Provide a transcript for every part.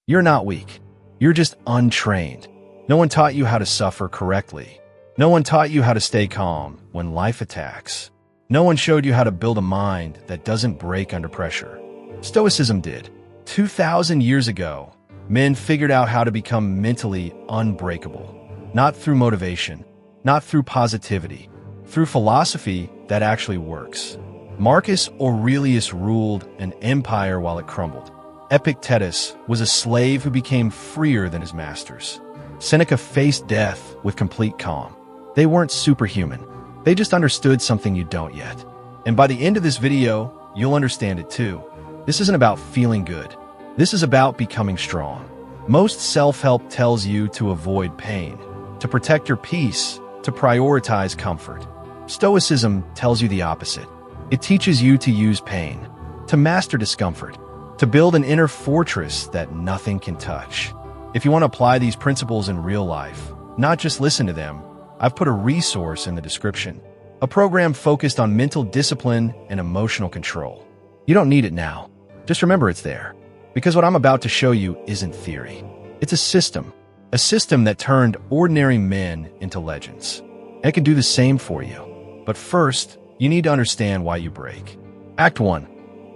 You're not weak. You're just untrained. No one taught you how to suffer correctly. No one taught you how to stay calm when life attacks. No one showed you how to build a mind that doesn't break under pressure. Stoicism did. 2,000 years ago, men figured out how to become mentally unbreakable. Not through motivation, not through positivity, through philosophy that actually works. Marcus Aurelius ruled an empire while it crumbled. Epictetus was a slave who became freer than his masters. Seneca faced death with complete calm. They weren't superhuman. They just understood something you don't yet. And by the end of this video, you'll understand it too. This isn't about feeling good. This is about becoming strong. Most self-help tells you to avoid pain, to protect your peace, to prioritize comfort. Stoicism tells you the opposite. It teaches you to use pain, to master discomfort, to build an inner fortress that nothing can touch. If you want to apply these principles in real life, not just listen to them, I've put a resource in the description. A program focused on mental discipline and emotional control. You don't need it now. Just remember it's there. Because what I'm about to show you isn't theory. It's a system that turned ordinary men into legends. And it can do the same for you. But first, you need to understand why you break. Act 1.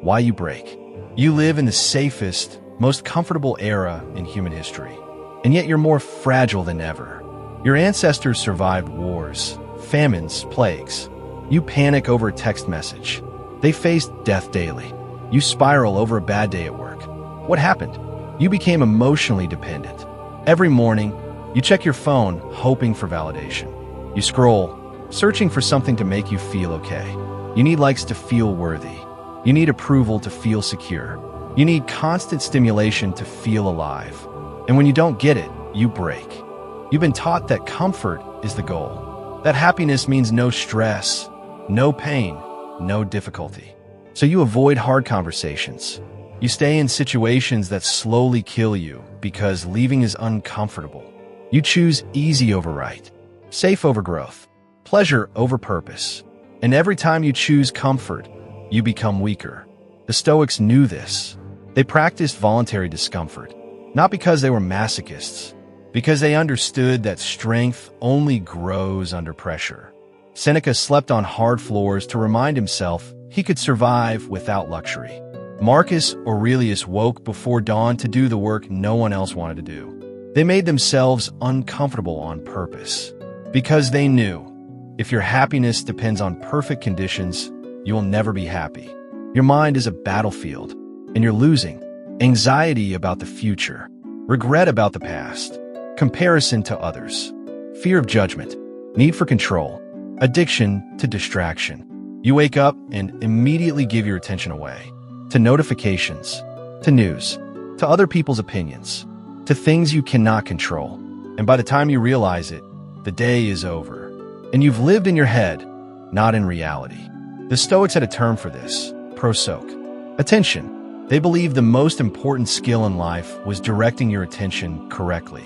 Why you break. You live in the safest, most comfortable era in human history. And yet you're more fragile than ever. Your ancestors survived wars, famines, plagues. You panic over a text message. They faced death daily. You spiral over a bad day at work. What happened? You became emotionally dependent. Every morning, you check your phone, hoping for validation. You scroll, searching for something to make you feel okay. You need likes to feel worthy. You need approval to feel secure. You need constant stimulation to feel alive. And when you don't get it, you break. You've been taught that comfort is the goal. That happiness means no stress, no pain, no difficulty. So you avoid hard conversations. You stay in situations that slowly kill you because leaving is uncomfortable. You choose easy over right, safe over growth, pleasure over purpose. And every time you choose comfort, you become weaker. The Stoics knew this. They practiced voluntary discomfort, not because they were masochists, because they understood that strength only grows under pressure. Seneca slept on hard floors to remind himself he could survive without luxury. Marcus Aurelius woke before dawn to do the work no one else wanted to do. They made themselves uncomfortable on purpose, because they knew if your happiness depends on perfect conditions, you will never be happy. Your mind is a battlefield, and you're losing. Anxiety about the future, regret about the past, comparison to others, fear of judgment, need for control, addiction to distraction. You wake up and immediately give your attention away to notifications, to news, to other people's opinions, to things you cannot control. And by the time you realize it, the day is over. And you've lived in your head, not in reality. The Stoics had a term for this, prosoke. Attention. They believed the most important skill in life was directing your attention correctly.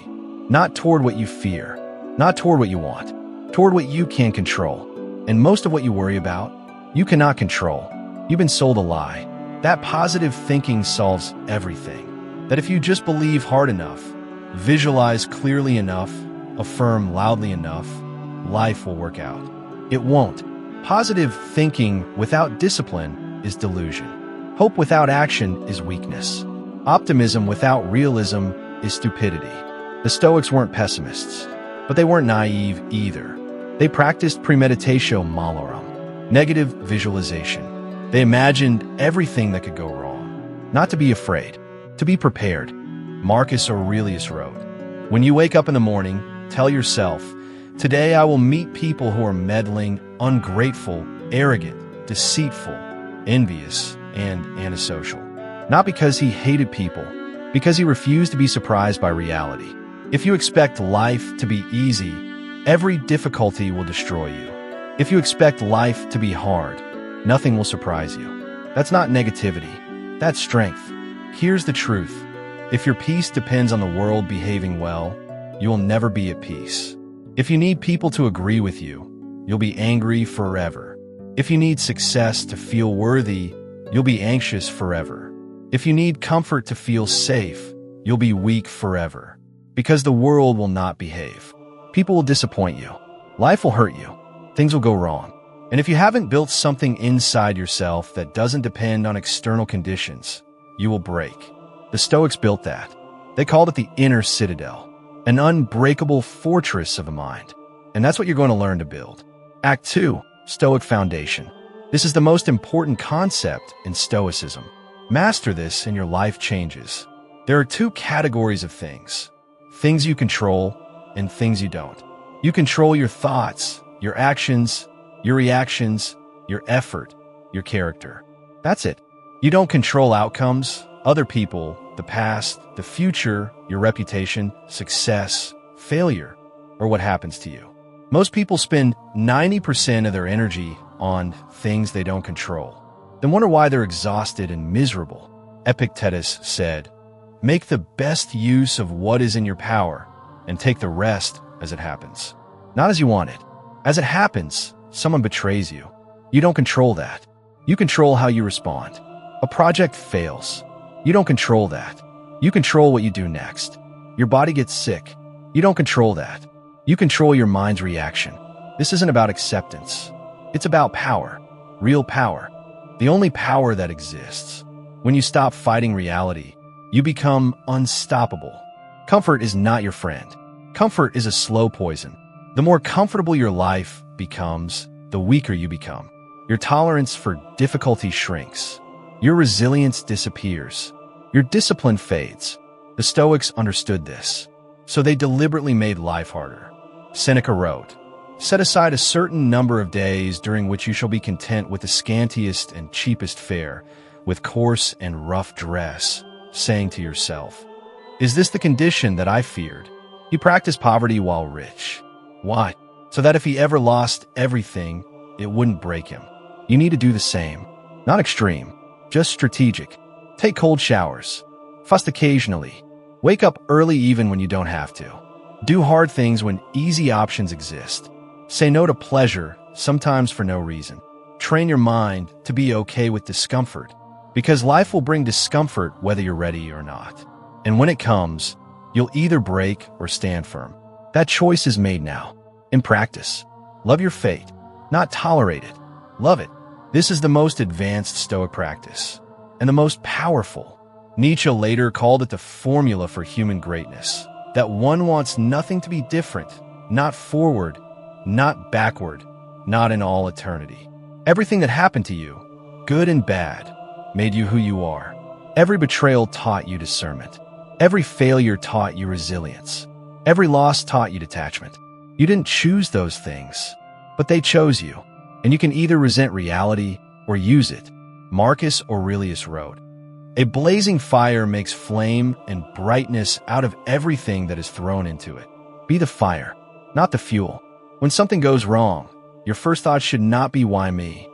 Not toward what you fear, not toward what you want, toward what you can control. And most of what you worry about, you cannot control. You've been sold a lie. That positive thinking solves everything. That if you just believe hard enough, visualize clearly enough, affirm loudly enough, life will work out. It won't. Positive thinking without discipline is delusion. Hope without action is weakness. Optimism without realism is stupidity. The Stoics weren't pessimists, but they weren't naive either. They practiced premeditatio malorum, negative visualization. They imagined everything that could go wrong. Not to be afraid, to be prepared. Marcus Aurelius wrote, "When you wake up in the morning, tell yourself, today I will meet people who are meddling, ungrateful, arrogant, deceitful, envious, and antisocial." Not because he hated people, because he refused to be surprised by reality. If you expect life to be easy, every difficulty will destroy you. If you expect life to be hard, nothing will surprise you. That's not negativity. That's strength. Here's the truth. If your peace depends on the world behaving well, you will never be at peace. If you need people to agree with you, you'll be angry forever. If you need success to feel worthy, you'll be anxious forever. If you need comfort to feel safe, you'll be weak forever. Because the world will not behave. People will disappoint you. Life will hurt you. Things will go wrong. And if you haven't built something inside yourself that doesn't depend on external conditions, you will break. The Stoics built that. They called it the inner citadel, an unbreakable fortress of the mind. And that's what you're going to learn to build. Act 2, Stoic Foundation. This is the most important concept in Stoicism. Master this and your life changes. There are 2 categories of things. Things you control and things you don't. You control your thoughts, your actions, your reactions, your effort, your character. That's it. You don't control outcomes, other people, the past, the future, your reputation, success, failure, or what happens to you. Most people spend 90% of their energy on things they don't control. Then wonder why they're exhausted and miserable. Epictetus said, "Make the best use of what is in your power and take the rest as it happens." Not as you want it. As it happens, someone betrays you. You don't control that. You control how you respond. A project fails. You don't control that. You control what you do next. Your body gets sick. You don't control that. You control your mind's reaction. This isn't about acceptance. It's about power. Real power. The only power that exists. When you stop fighting reality, you become unstoppable. Comfort is not your friend. Comfort is a slow poison. The more comfortable your life becomes, the weaker you become. Your tolerance for difficulty shrinks. Your resilience disappears. Your discipline fades. The Stoics understood this, so they deliberately made life harder. Seneca wrote, "Set aside a certain number of days during which you shall be content with the scantiest and cheapest fare, with coarse and rough dress, saying to yourself, 'Is this the condition that I feared?'" He practiced poverty while rich. Why? So that if he ever lost everything, it wouldn't break him. You need to do the same. Not extreme, just strategic. Take cold showers. Fuss occasionally. Wake up early even when you don't have to. Do hard things when easy options exist. Say no to pleasure, sometimes for no reason. Train your mind to be okay with discomfort, because life will bring discomfort whether you're ready or not. And when it comes, you'll either break or stand firm. That choice is made now. In practice, love your fate, not tolerate it. Love it. This is the most advanced Stoic practice, and the most powerful. Nietzsche later called it the formula for human greatness, that one wants nothing to be different, not forward, not backward, not in all eternity. Everything that happened to you, good and bad, made you who you are. Every betrayal taught you discernment. Every failure taught you resilience. Every loss taught you detachment. You didn't choose those things, but they chose you. And you can either resent reality or use it. Marcus Aurelius wrote, "A blazing fire makes flame and brightness out of everything that is thrown into it." Be the fire, not the fuel. When something goes wrong, your first thought should not be "why me?"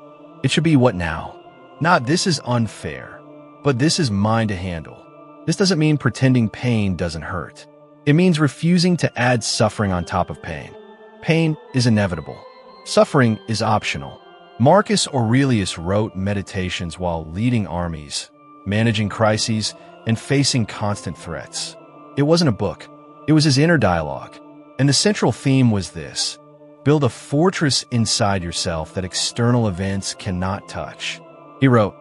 It should be "what now?" Not "this is unfair," but "this is mine to handle." This doesn't mean pretending pain doesn't hurt. It means refusing to add suffering on top of pain. Pain is inevitable. Suffering is optional. Marcus Aurelius wrote meditations while leading armies, managing crises, and facing constant threats. It wasn't a book. It was his inner dialogue. And the central theme was this: build a fortress inside yourself that external events cannot touch. He wrote,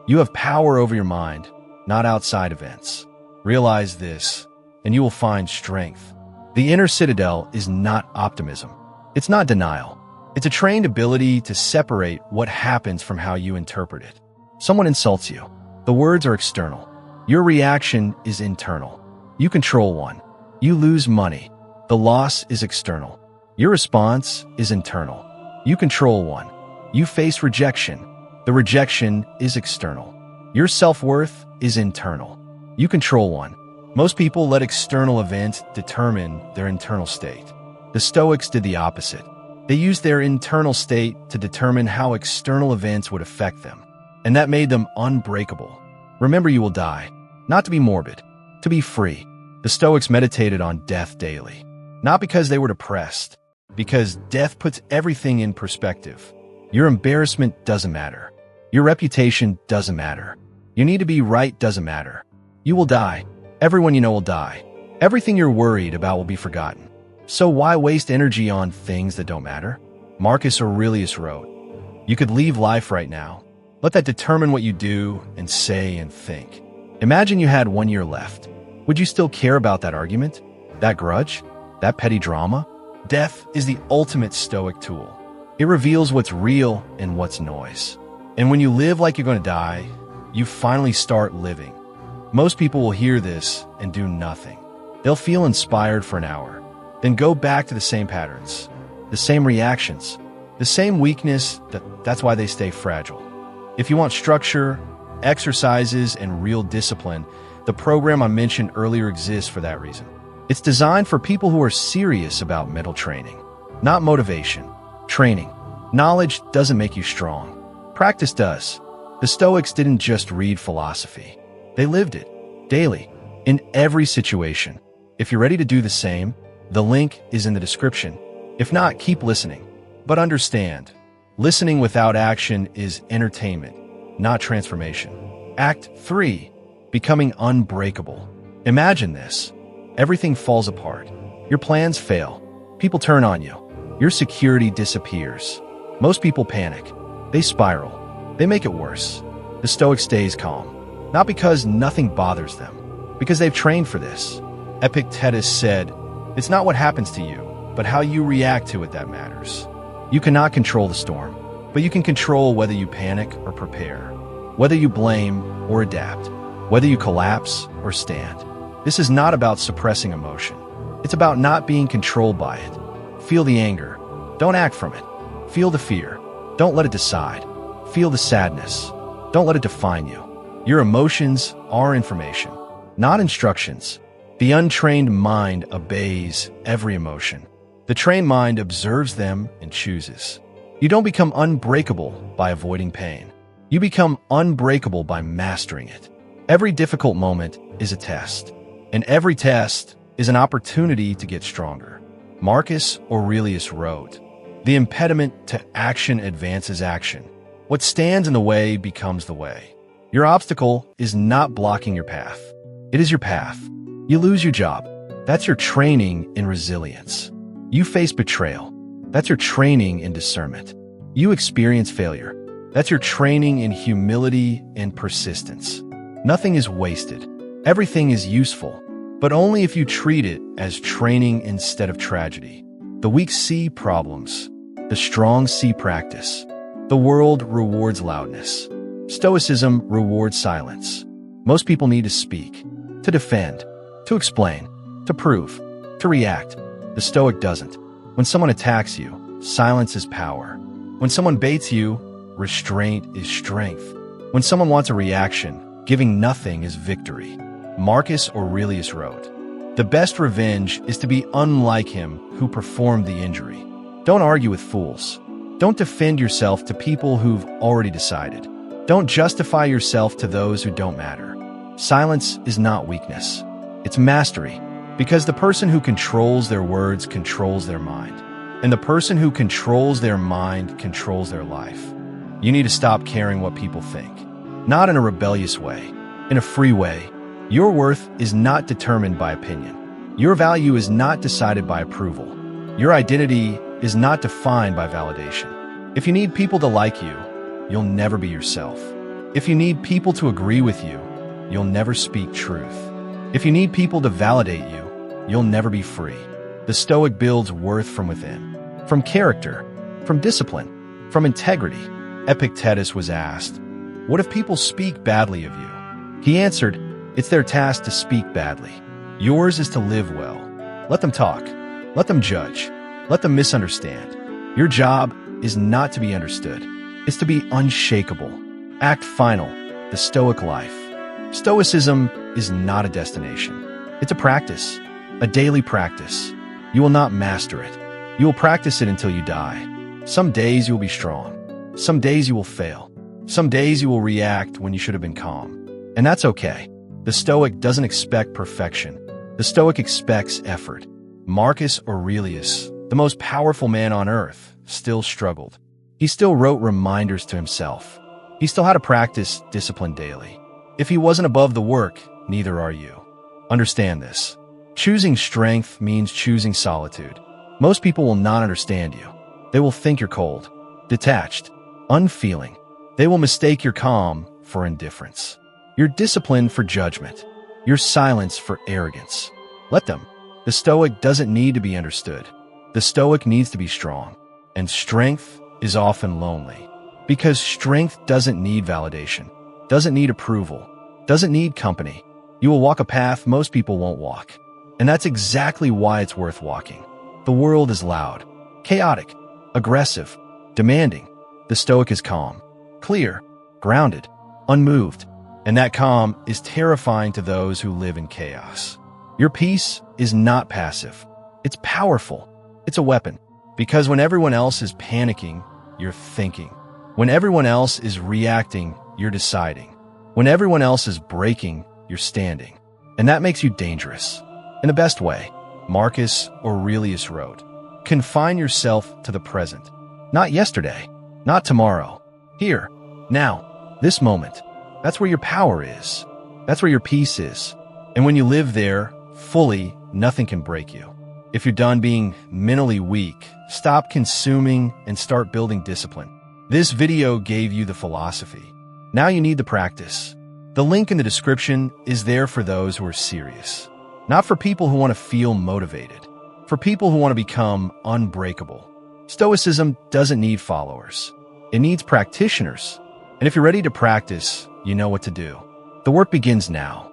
"You have power over your mind, not outside events. Realize this, and you will find strength." The inner citadel is not optimism. It's not denial. It's a trained ability to separate what happens from how you interpret it. Someone insults you. The words are external. Your reaction is internal. You control one. You lose money. The loss is external. Your response is internal. You control one. You face rejection. The rejection is external. Your self-worth is internal. You control one. Most people let external events determine their internal state. The Stoics did the opposite. They used their internal state to determine how external events would affect them, and that made them unbreakable. Remember, you will die, not to be morbid, to be free. The Stoics meditated on death daily, not because they were depressed, because death puts everything in perspective. Your embarrassment doesn't matter. Your reputation doesn't matter. You need to be right doesn't matter. You will die, Everyone you know will die. Everything you're worried about will be forgotten. So why waste energy on things that don't matter? Marcus Aurelius wrote, "You could leave life right now. Let that determine what you do and say and think." Imagine you had 1 year left. Would you still care about that argument? That grudge? That petty drama? Death is the ultimate Stoic tool. It reveals what's real and what's noise. And when you live like you're going to die, you finally start living. Most people will hear this and do nothing. They'll feel inspired for an hour, then go back to the same patterns, the same reactions, the same weakness. That's why they stay fragile. If you want structure, exercises, and real discipline, the program I mentioned earlier exists for that reason. It's designed for people who are serious about mental training, not motivation. Training. Knowledge doesn't make you strong. Practice does. The Stoics didn't just read philosophy. They lived it, daily, in every situation. If you're ready to do the same, the link is in the description. If not, keep listening. But understand, listening without action is entertainment, not transformation. Act 3. Becoming unbreakable. Imagine this. Everything falls apart. Your plans fail. People turn on you. Your security disappears. Most people panic. They spiral. They make it worse. The Stoic stays calm. Not because nothing bothers them, because they've trained for this. Epictetus said, "It's not what happens to you, but how you react to it that matters." You cannot control the storm, but you can control whether you panic or prepare, whether you blame or adapt, whether you collapse or stand. This is not about suppressing emotion. It's about not being controlled by it. Feel the anger. Don't act from it. Feel the fear. Don't let it decide. Feel the sadness. Don't let it define you. Your emotions are information, not instructions. The untrained mind obeys every emotion. The trained mind observes them and chooses. You don't become unbreakable by avoiding pain. You become unbreakable by mastering it. Every difficult moment is a test, and every test is an opportunity to get stronger. Marcus Aurelius wrote, "The impediment to action advances action. What stands in the way becomes the way." Your obstacle is not blocking your path. It is your path. You lose your job. That's your training in resilience. You face betrayal. That's your training in discernment. You experience failure. That's your training in humility and persistence. Nothing is wasted. Everything is useful, but only if you treat it as training instead of tragedy. The weak see problems. The strong see practice. The world rewards loudness. Stoicism rewards silence. Most people need to speak, to defend, to explain, to prove, to react. The Stoic doesn't. When someone attacks you, silence is power. When someone baits you, restraint is strength. When someone wants a reaction, giving nothing is victory. Marcus Aurelius wrote, "The best revenge is to be unlike him who performed the injury." Don't argue with fools. Don't defend yourself to people who've already decided. Don't justify yourself to those who don't matter. Silence is not weakness. It's mastery, because the person who controls their words controls their mind, and the person who controls their mind controls their life. You need to stop caring what people think. Not in a rebellious way, in a free way. Your worth is not determined by opinion. Your value is not decided by approval. Your identity is not defined by validation. If you need people to like you, you'll never be yourself. If you need people to agree with you, you'll never speak truth. If you need people to validate you, you'll never be free. The Stoic builds worth from within, from character, from discipline, from integrity. Epictetus was asked, "What if people speak badly of you?" He answered, "It's their task to speak badly. Yours is to live well. Let them talk. Let them judge. Let them misunderstand. Your job is not to be understood. It's to be unshakable." Act final, the Stoic life. Stoicism is not a destination. It's a practice, a daily practice. You will not master it. You will practice it until you die. Some days you will be strong. Some days you will fail. Some days you will react when you should have been calm. And that's okay. The Stoic doesn't expect perfection. The Stoic expects effort. Marcus Aurelius, the most powerful man on earth, still struggled. He still wrote reminders to himself. He still had to practice discipline daily. If he wasn't above the work, neither are you. Understand this. Choosing strength means choosing solitude. Most people will not understand you. They will think you're cold, detached, unfeeling. They will mistake your calm for indifference, your discipline for judgment, your silence for arrogance. Let them. The Stoic doesn't need to be understood. The Stoic needs to be strong. And strength is often lonely. Because strength doesn't need validation, doesn't need approval, doesn't need company. You will walk a path most people won't walk. And that's exactly why it's worth walking. The world is loud, chaotic, aggressive, demanding. The Stoic is calm, clear, grounded, unmoved. And that calm is terrifying to those who live in chaos. Your peace is not passive. It's powerful. It's a weapon. Because when everyone else is panicking, you're thinking. When everyone else is reacting, you're deciding. When everyone else is breaking, you're standing. And that makes you dangerous. In the best way, Marcus Aurelius wrote, "Confine yourself to the present. Not yesterday, not tomorrow. Here, now, this moment. That's where your power is. That's where your peace is. And when you live there, fully, nothing can break you. If you're done being mentally weak, stop consuming and start building discipline." This video gave you the philosophy. Now you need the practice. The link in the description is there for those who are serious. Not for people who want to feel motivated. For people who want to become unbreakable. Stoicism doesn't need followers. It needs practitioners. And if you're ready to practice, you know what to do. The work begins now.